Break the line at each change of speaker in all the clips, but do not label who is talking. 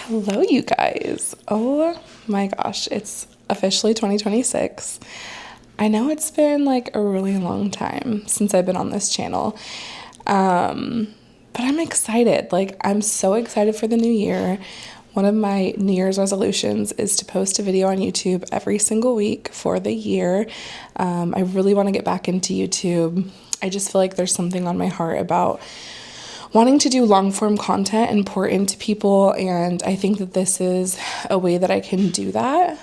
Hello, you guys. Oh my gosh, it's officially 2026. I know it's been like a really long time since I've been on this channel, but I'm excited. Like, I'm so excited for the new year. One of my New Year's resolutions is to post a video on YouTube every single week for the year. I really want to get back into YouTube. I just feel like there's something on my heart about wanting to do long form content and pour into people, and I think that this is a way that I can do that.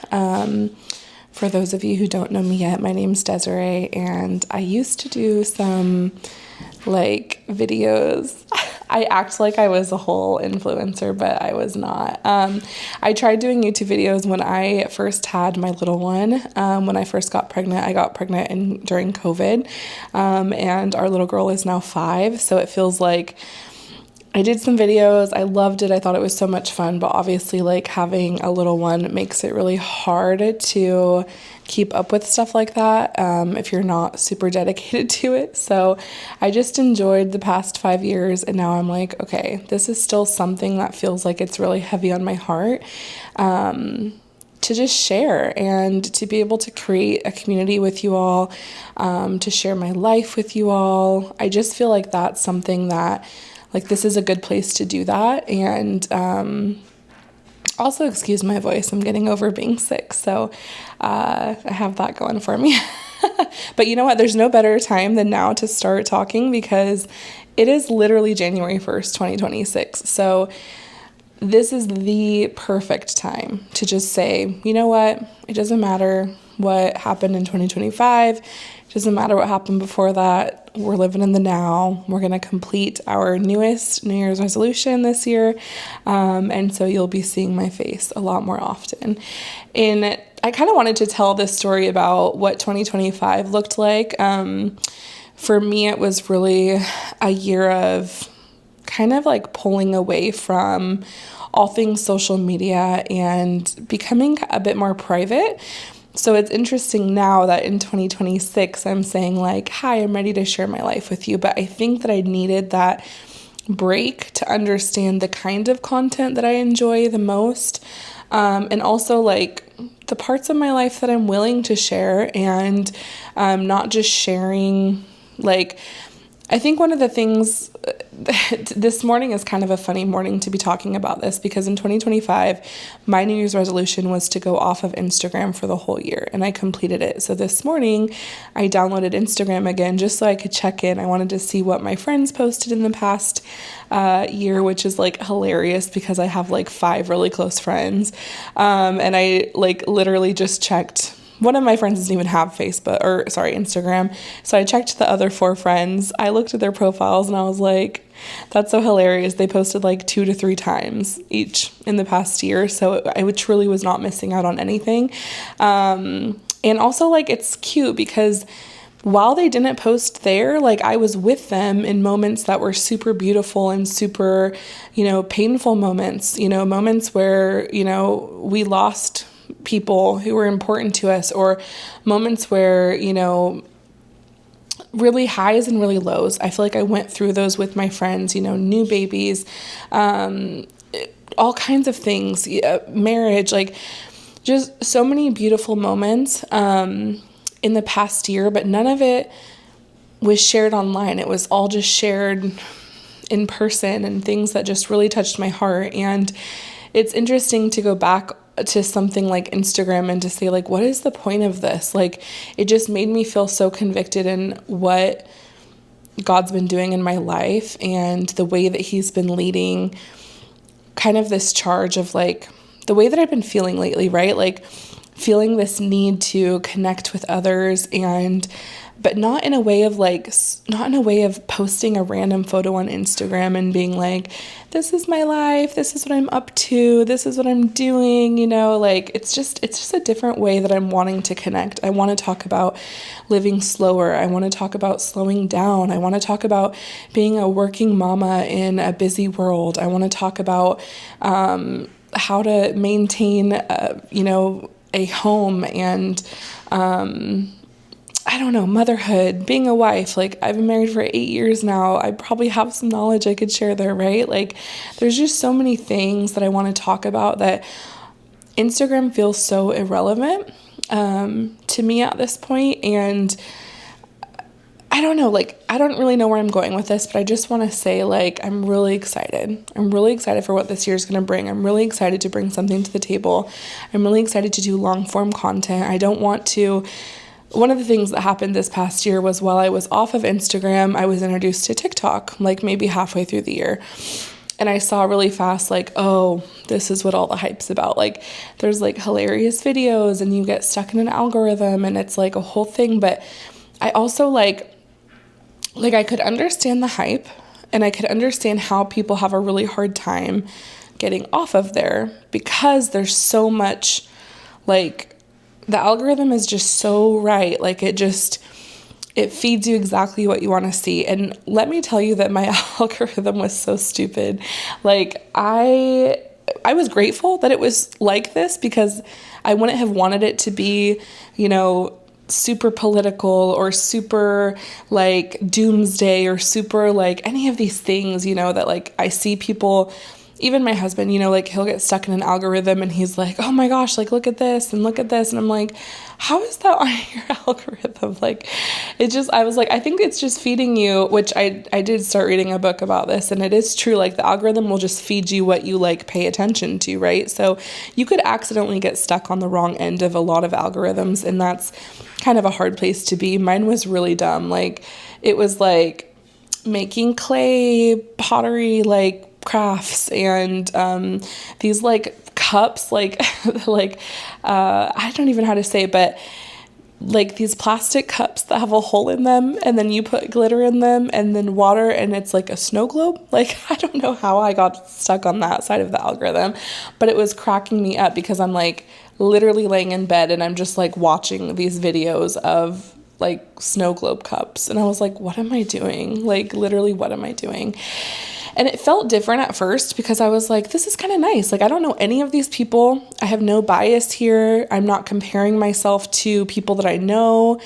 For those of you who don't know me yet, my name's Desiree, and I used to do some like videos. I act like I was a whole influencer, but I was not. I tried doing YouTube videos when I first had my little one. When I first got pregnant, I got pregnant during COVID, and our little girl is now 5, so it feels like I did some videos. I loved it. I thought it was so much fun, but obviously like having a little one makes it really hard to keep up with stuff like that if you're not super dedicated to it. So I just enjoyed the past 5 years, and now I'm like, okay, this is still something that feels like it's really heavy on my heart to just share and to be able to create a community with you all, to share my life with you all. I just feel like that's something that, like, this is a good place to do that. And also, excuse my voice, I'm getting over being sick, so I have that going for me. But you know what? There's no better time than now to start talking, because it is literally January 1st, 2026. So this is the perfect time to just say, you know what? It doesn't matter what happened in 2025. It doesn't matter what happened before that. We're living in the now. We're going to complete our newest New Year's resolution this year. And so you'll be seeing my face a lot more often. And I kind of wanted to tell this story about what 2025 looked like. For me, it was really a year of kind of like pulling away from all things social media and becoming a bit more private. So it's interesting now that in 2026, I'm saying like, hi, I'm ready to share my life with you. But I think that I needed that break to understand the kind of content that I enjoy the most. And also like the parts of my life that I'm willing to share, and not just sharing like, I think one of the things, this morning is kind of a funny morning to be talking about this, because in 2025, my New Year's resolution was to go off of Instagram for the whole year, and I completed it. So this morning, I downloaded Instagram again just so I could check in. I wanted to see what my friends posted in the past year, which is like hilarious because I have like 5 really close friends. And I like literally just checked. One of my friends doesn't even have Instagram. So I checked the other 4 friends. I looked at their profiles and I was like, that's so hilarious. They posted like 2 to 3 times each in the past year. So I truly was not missing out on anything. And also like, it's cute because while they didn't post there, like I was with them in moments that were super beautiful and super, painful moments, moments where, we lost people who were important to us, or moments where, really highs and really lows. I feel like I went through those with my friends, new babies, all kinds of things, marriage, like just so many beautiful moments in the past year, but none of it was shared online. It was all just shared in person, and things that just really touched my heart. And it's interesting to go back to something like Instagram and to say like, what is the point of this? Like, it just made me feel so convicted in what God's been doing in my life and the way that he's been leading kind of this charge of like the way that I've been feeling lately, right? Like feeling this need to connect with others, but not in a way of posting a random photo on Instagram and being like, this is my life, this is what I'm up to, this is what I'm doing, like it's just a different way that I'm wanting to connect. I want to talk about living slower. I want to talk about slowing down. I want to talk about being a working mama in a busy world. I want to talk about how to maintain, a home, and I don't know, motherhood, being a wife. Like, I've been married for 8 years now. I probably have some knowledge I could share there, right? Like, there's just so many things that I want to talk about that Instagram feels so irrelevant to me at this point. And I don't know, like, I don't really know where I'm going with this, but I just want to say, like, I'm really excited. I'm really excited for what this year is going to bring. I'm really excited to bring something to the table. I'm really excited to do long form content. I don't want to. One of the things that happened this past year was while I was off of Instagram, I was introduced to TikTok, like maybe halfway through the year. And I saw really fast, like, oh, this is what all the hype's about. Like, there's like hilarious videos and you get stuck in an algorithm and it's like a whole thing. But I also like I could understand the hype and I could understand how people have a really hard time getting off of there because there's so much, like, the algorithm is just so right. Like, it feeds you exactly what you want to see. And let me tell you that my algorithm was so stupid. Like, I was grateful that it was like this because I wouldn't have wanted it to be, super political or super like doomsday or super like any of these things, that like I see people, even my husband, like he'll get stuck in an algorithm and he's like, oh my gosh, like look at this and look at this. And I'm like, how is that on your algorithm? Like, I was like, I think it's just feeding you, which I did start reading a book about this and it is true. Like the algorithm will just feed you what you like pay attention to, right? So you could accidentally get stuck on the wrong end of a lot of algorithms and that's kind of a hard place to be. Mine was really dumb. Like it was like making clay pottery, like crafts and these like cups, like I don't even know how to say it, but like these plastic cups that have a hole in them and then you put glitter in them and then water and it's like a snow globe. Like I don't know how I got stuck on that side of the algorithm, but it was cracking me up because I'm like literally laying in bed and I'm just like watching these videos of like snow globe cups and I was like, what am I doing? Like literally, what am I doing? And it felt different at first because I was like, this is kind of nice. Like, I don't know any of these people. I have no bias here. I'm not comparing myself to people that I know.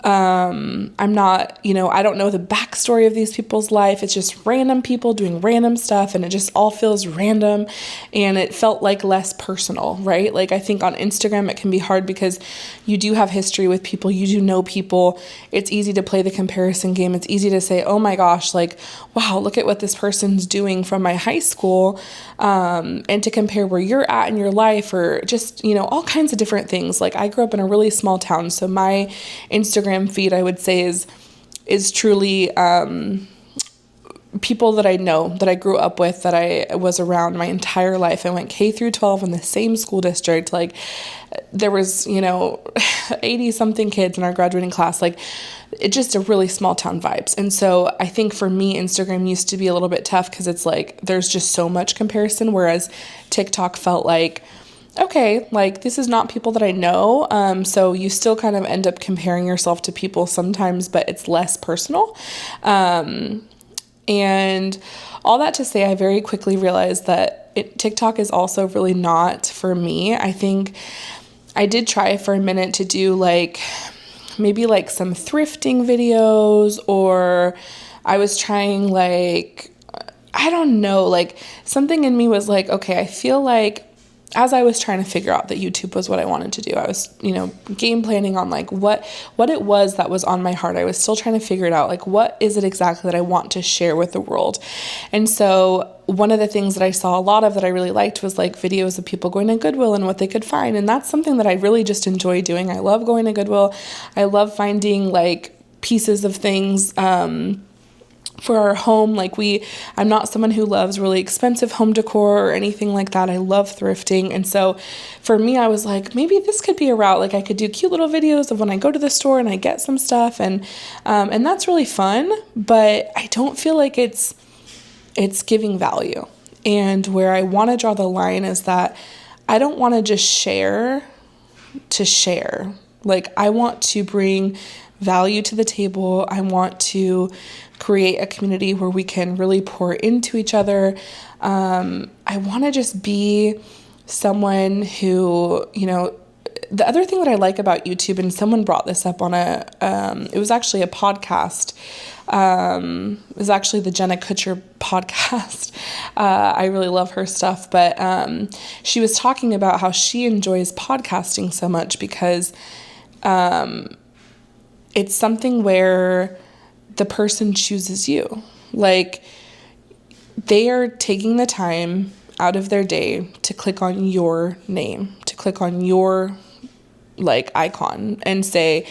I'm not, I don't know the backstory of these people's life. It's just random people doing random stuff and it just all feels random and it felt like less personal, right? Like I think on Instagram it can be hard because you do have history with people, you do know people. It's easy to play the comparison game. It's easy to say, oh my gosh, like, wow, look at what this person's doing from my high school. And to compare where you're at in your life or just, all kinds of different things. Like I grew up in a really small town. So my Instagram feed, I would say is truly, people that I know, that I grew up with, that I was around my entire life. I went K through 12 in the same school district. Like there was, 80 something kids in our graduating class, like it just a really small town vibes. And so I think for me, Instagram used to be a little bit tough because it's like, there's just so much comparison. Whereas TikTok felt like, okay, like this is not people that I know. So you still kind of end up comparing yourself to people sometimes, but it's less personal. And all that to say, I very quickly realized that TikTok is also really not for me. I think I did try for a minute to do like maybe like some thrifting videos, or I was trying like, I don't know, like something in me was like, okay, I feel like as I was trying to figure out that YouTube was what I wanted to do, I was, game planning on like what it was that was on my heart. I was still trying to figure it out. Like, what is it exactly that I want to share with the world? And so one of the things that I saw a lot of that I really liked was like videos of people going to Goodwill and what they could find. And that's something that I really just enjoy doing. I love going to Goodwill. I love finding like pieces of things, for our home. Like I'm not someone who loves really expensive home decor or anything like that. I love thrifting. And so for me, I was like, maybe this could be a route. Like I could do cute little videos of when I go to the store and I get some stuff and that's really fun, but I don't feel like it's giving value. And where I want to draw the line is that I don't want to just share to share. Like I want to bring value to the table. I want to create a community where we can really pour into each other. I want to just be someone who, the other thing that I like about YouTube, and someone brought this up on it was actually a podcast. It was actually the Jenna Kutcher podcast. I really love her stuff, but she was talking about how she enjoys podcasting so much because it's something where the person chooses you. Like, they are taking the time out of their day to click on your name, to click on your like icon and say,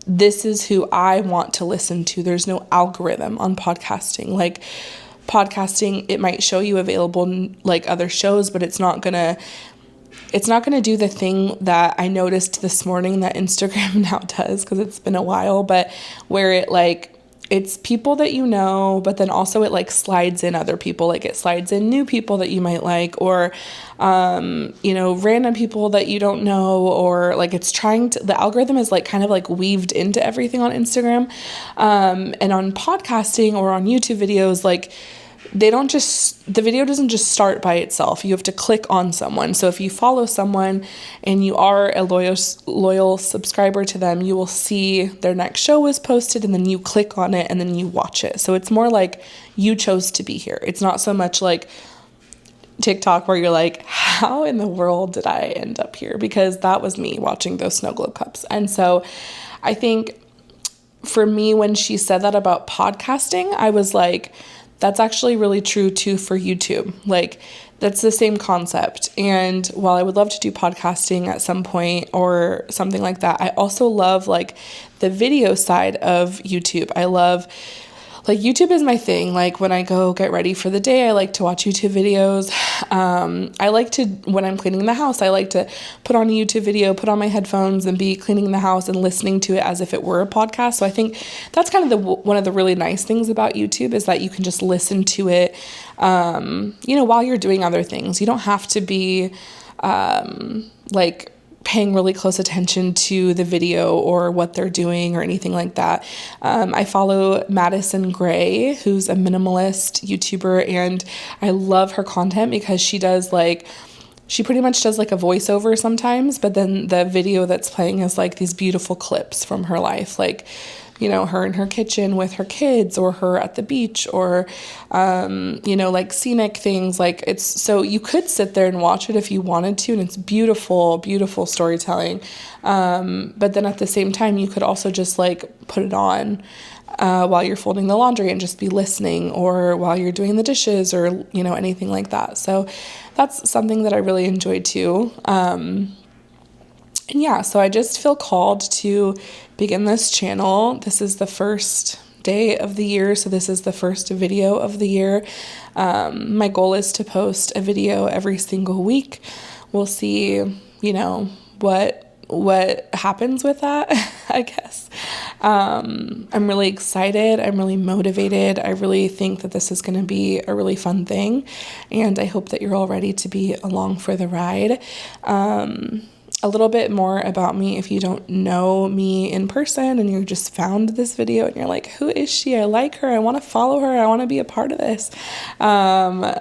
this is who I want to listen to. There's no algorithm on podcasting. Like, podcasting, it might show you available like other shows, but it's not gonna do the thing that I noticed this morning that Instagram now does, because it's been a while, but where it like, it's people that you know, but then also it like slides in other people. Like, it slides in new people that you might like, or, random people that you don't know, or like it's the algorithm is like kind of like weaved into everything on Instagram. And on podcasting or on YouTube videos, like, the video doesn't just start by itself. You have to click on someone. So if you follow someone and you are a loyal subscriber to them, you will see their next show is posted, and then you click on it and then you watch it. So it's more like you chose to be here. It's not so much like TikTok where you're like, how in the world did I end up here? Because that was me watching those snow globe cups. And so I think for me, when she said that about podcasting, I was like, that's actually really true too for YouTube. Like, that's the same concept. And while I would love to do podcasting at some point or something like that, I also love like the video side of YouTube. I love, like, YouTube is my thing. Like, when I go get ready for the day, I like to watch YouTube videos. I like to, when I'm cleaning the house, I like to put on a YouTube video, put on my headphones and be cleaning the house and listening to it as if it were a podcast. So I think that's kind of one of the really nice things about YouTube, is that you can just listen to it, while you're doing other things. You don't have to be, paying really close attention to the video or what they're doing or anything like that. I follow Madison Gray, who's a minimalist YouTuber, and I love her content because she pretty much does like a voiceover sometimes, but then the video that's playing is like these beautiful clips from her life, like, her in her kitchen with her kids, or her at the beach, or, like scenic things. Like, it's, so you could sit there and watch it if you wanted to, and it's beautiful, beautiful storytelling. But then at the same time, you could also just like put it on while you're folding the laundry and just be listening, or while you're doing the dishes, or, anything like that. So that's something that I really enjoy too. And yeah, so I just feel called to begin this channel. This is the first day of the year, so this is the first video of the year. My goal is to post a video every single week. We'll see, what happens with that, I guess. I'm really excited. I'm really motivated. I really think that this is going to be a really fun thing, and I hope that you're all ready to be along for the ride. A little bit more about me, if you don't know me in person and you just found this video and you're like, who is she? I like her. I want to follow her. I want to be a part of this.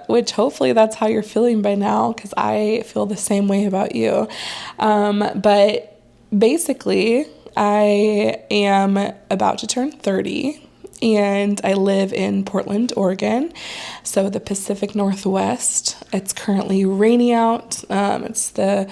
Which hopefully that's how you're feeling by now, because I feel the same way about you. But basically, I am about to turn 30. And I live in Portland, Oregon, so the Pacific Northwest. It's currently rainy out. It's the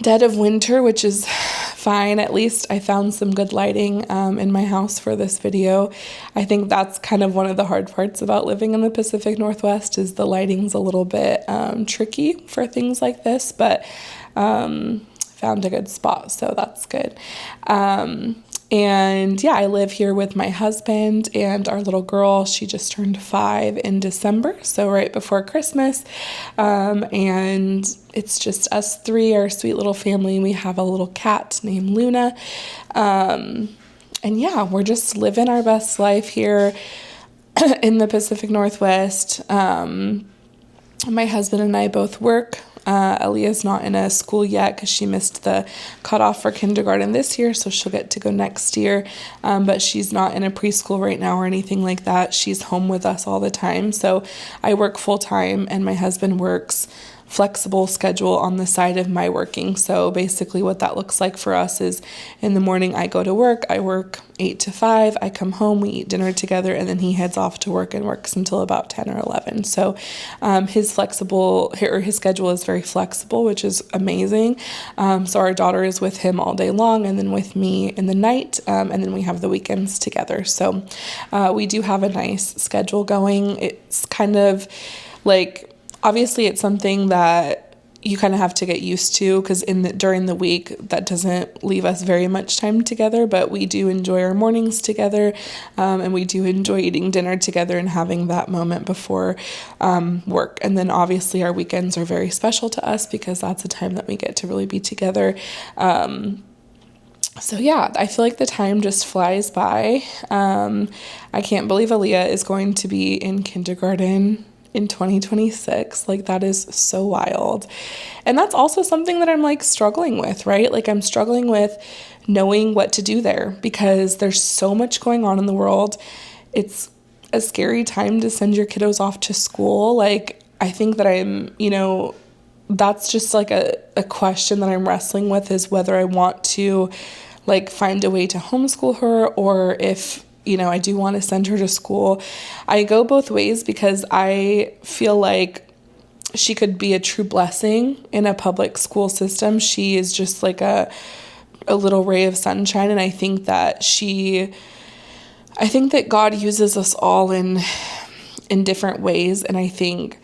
dead of winter, which is fine. At least I found some good lighting in my house for this video. I think that's kind of one of the hard parts about living in the Pacific Northwest, is the lighting's a little bit tricky for things like this, but found a good spot, so that's good. And yeah, I live here with my husband and our little girl. She just turned 5 in December, so right before Christmas. And it's just us three, our sweet little family. We have a little cat named Luna. And yeah, we're just living our best life here in the Pacific Northwest. My husband and I both work. Aaliyah's not in a school yet because she missed the cutoff for kindergarten this year, so she'll get to go next year. But she's not in a preschool right now or anything like that. She's home with us all the time. So I work full time, and my husband works flexible schedule on the side of my working. So basically what that looks like for us is in the morning I go to work, I work 8 to 5, I come home, we eat dinner together, and then he heads off to work and works until about 10 or 11. So his schedule is very flexible, which is amazing. So our daughter is with him all day long and then with me in the night, and then we have the weekends together. So we do have a nice schedule going. It's kind of like, obviously it's something that you kind of have to get used to, because during the week that doesn't leave us very much time together, but we do enjoy our mornings together, and we do enjoy eating dinner together and having that moment before work. And then obviously our weekends are very special to us because that's a time that we get to really be together. So yeah, I feel like the time just flies by. I can't believe Aaliyah is going to be in kindergarten in 2026. Like, that is so wild. And that's also something that I'm like struggling with, right? Like, I'm struggling with knowing what to do there because there's so much going on in the world. It's a scary time to send your kiddos off to school. Like, I think that that's just like a question that I'm wrestling with, is whether I want to like find a way to homeschool her, or if I do want to send her to school. I go both ways because I feel like she could be a true blessing in a public school system. She is just like a little ray of sunshine, and I think that God uses us all in different ways, and I think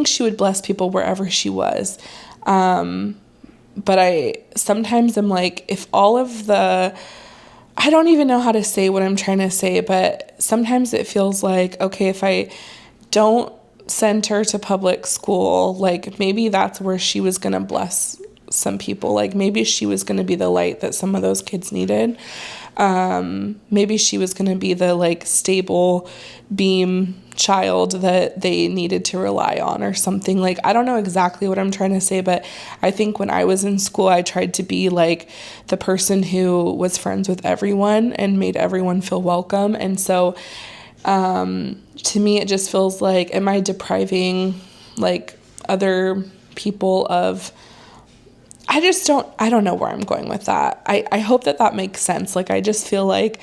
she would bless people wherever she was. But I sometimes am like, if all of I don't even know how to say what I'm trying to say, but sometimes it feels like, okay, if I don't send her to public school, like maybe that's where she was going to bless some people. Like maybe she was going to be the light that some of those kids needed. Maybe she was going to be the like stable beam child that they needed to rely on or something. Like, I don't know exactly what I'm trying to say, but I think when I was in school, I tried to be like the person who was friends with everyone and made everyone feel welcome. And so, to me, it just feels like, am I depriving like other people of, I don't know where I'm going with that. I hope that makes sense. Like, I just feel like,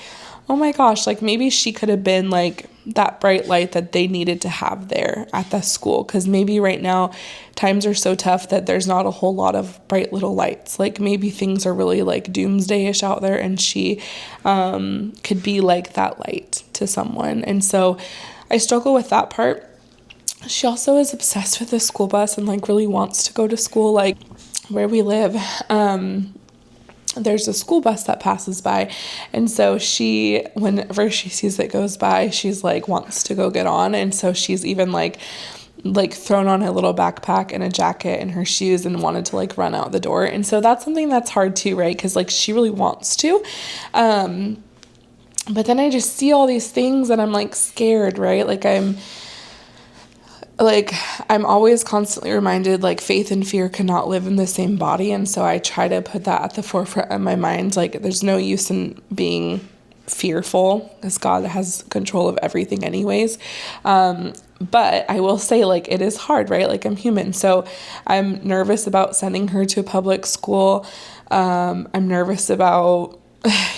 oh my gosh, like maybe she could have been like that bright light that they needed to have there at the school. Because maybe right now times are so tough that there's not a whole lot of bright little lights. Like maybe things are really like doomsday-ish out there, and she could be like that light to someone. And so I struggle with that part. She also is obsessed with the school bus and like really wants to go to school. Like where we live, there's a school bus that passes by, and so whenever she sees it goes by, she's like wants to go get on. And so she's even like thrown on a little backpack and a jacket and her shoes and wanted to like run out the door. And so that's something that's hard too, right? Because like she really wants to, but then I just see all these things and I'm like scared, right? I'm always constantly reminded, like, faith and fear cannot live in the same body. And so I try to put that at the forefront of my mind. Like, there's no use in being fearful because God has control of everything anyways. But I will say, like, it is hard, right? Like, I'm human. So I'm nervous about sending her to a public school. I'm nervous about,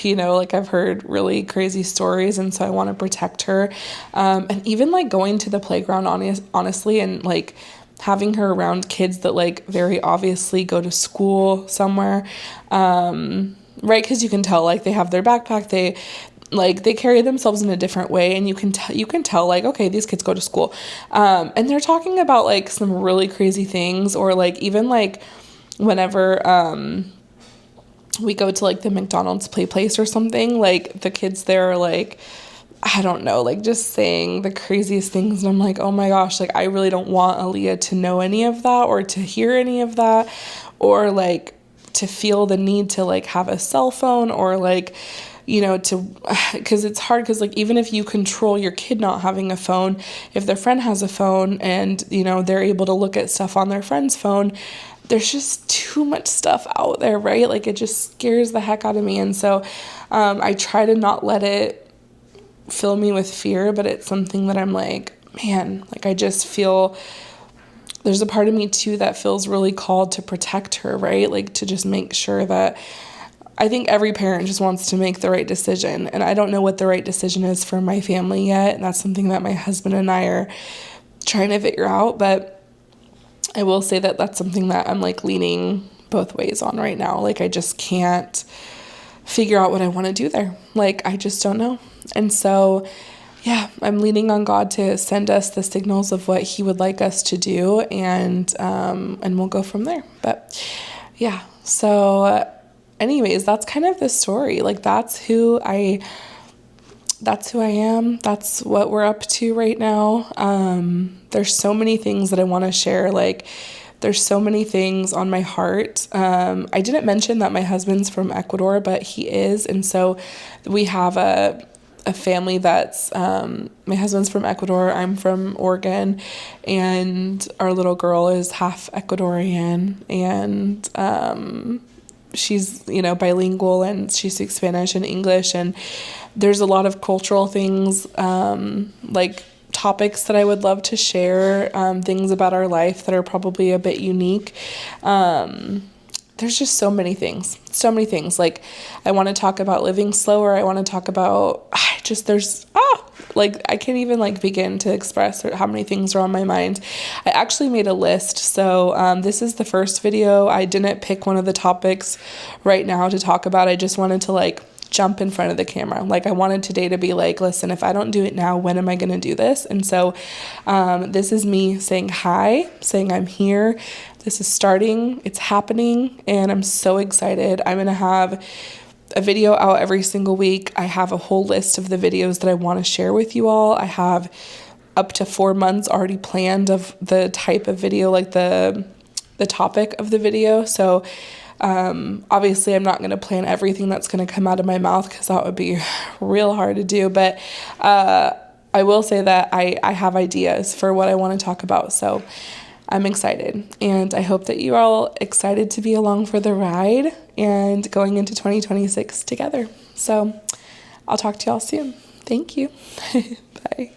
like I've heard really crazy stories, and so I want to protect her. And even like going to the playground, honestly, and like having her around kids that like very obviously go to school somewhere, right? Because you can tell like they have their backpack, they carry themselves in a different way, and you can tell like, okay, these kids go to school, and they're talking about like some really crazy things, or like even like whenever we go to like the McDonald's play place or something, like the kids there are like, I don't know, like just saying the craziest things. And I'm like, oh my gosh, like I really don't want Aaliyah to know any of that or to hear any of that, or like to feel the need to like have a cell phone, or like, because it's hard, because like even if you control your kid not having a phone, if their friend has a phone and they're able to look at stuff on their friend's phone, there's just too much stuff out there, right? Like it just scares the heck out of me. And so I try to not let it fill me with fear, but it's something that I'm like man, like I just feel there's a part of me too that feels really called to protect her, right? Like to just make sure that I think every parent just wants to make the right decision. And I don't know what the right decision is for my family yet. And that's something that my husband and I are trying to figure out. But I will say that that's something that I'm like leaning both ways on right now. Like I just can't figure out what I want to do there. Like I just don't know. And so yeah, I'm leaning on God to send us the signals of what he would like us to do, and we'll go from there. But yeah, so anyways, that's kind of the story. Like that's who I am. That's what we're up to right now. There's so many things that I want to share. Like there's so many things on my heart. I didn't mention that my husband's from Ecuador, but he is. And so we have a family that's, my husband's from Ecuador, I'm from Oregon, and our little girl is half Ecuadorian, and she's, bilingual, and she speaks Spanish and English, and there's a lot of cultural things, like topics that I would love to share, things about our life that are probably a bit unique. There's just so many things. Like I want to talk about living slower. I want to talk about I can't even begin to express how many things are on my mind. I actually made a list. So this is the first video. I didn't pick one of the topics right now to talk about. I just wanted to jump in front of the camera. Like I wanted today to be like, listen, if I don't do it now, when am I going to do this? And so this is me saying hi, saying I'm here. This is starting, it's happening, and I'm so excited. I'm going to have a video out every single week. I have a whole list of the videos that I want to share with you all. I have up to 4 months already planned of the type of video, like the topic of the video. So obviously I'm not going to plan everything that's going to come out of my mouth because that would be real hard to do. But I will say that I have ideas for what I want to talk about. So I'm excited, and I hope that you're all excited to be along for the ride and going into 2026 together. So I'll talk to y'all soon. Thank you. Bye.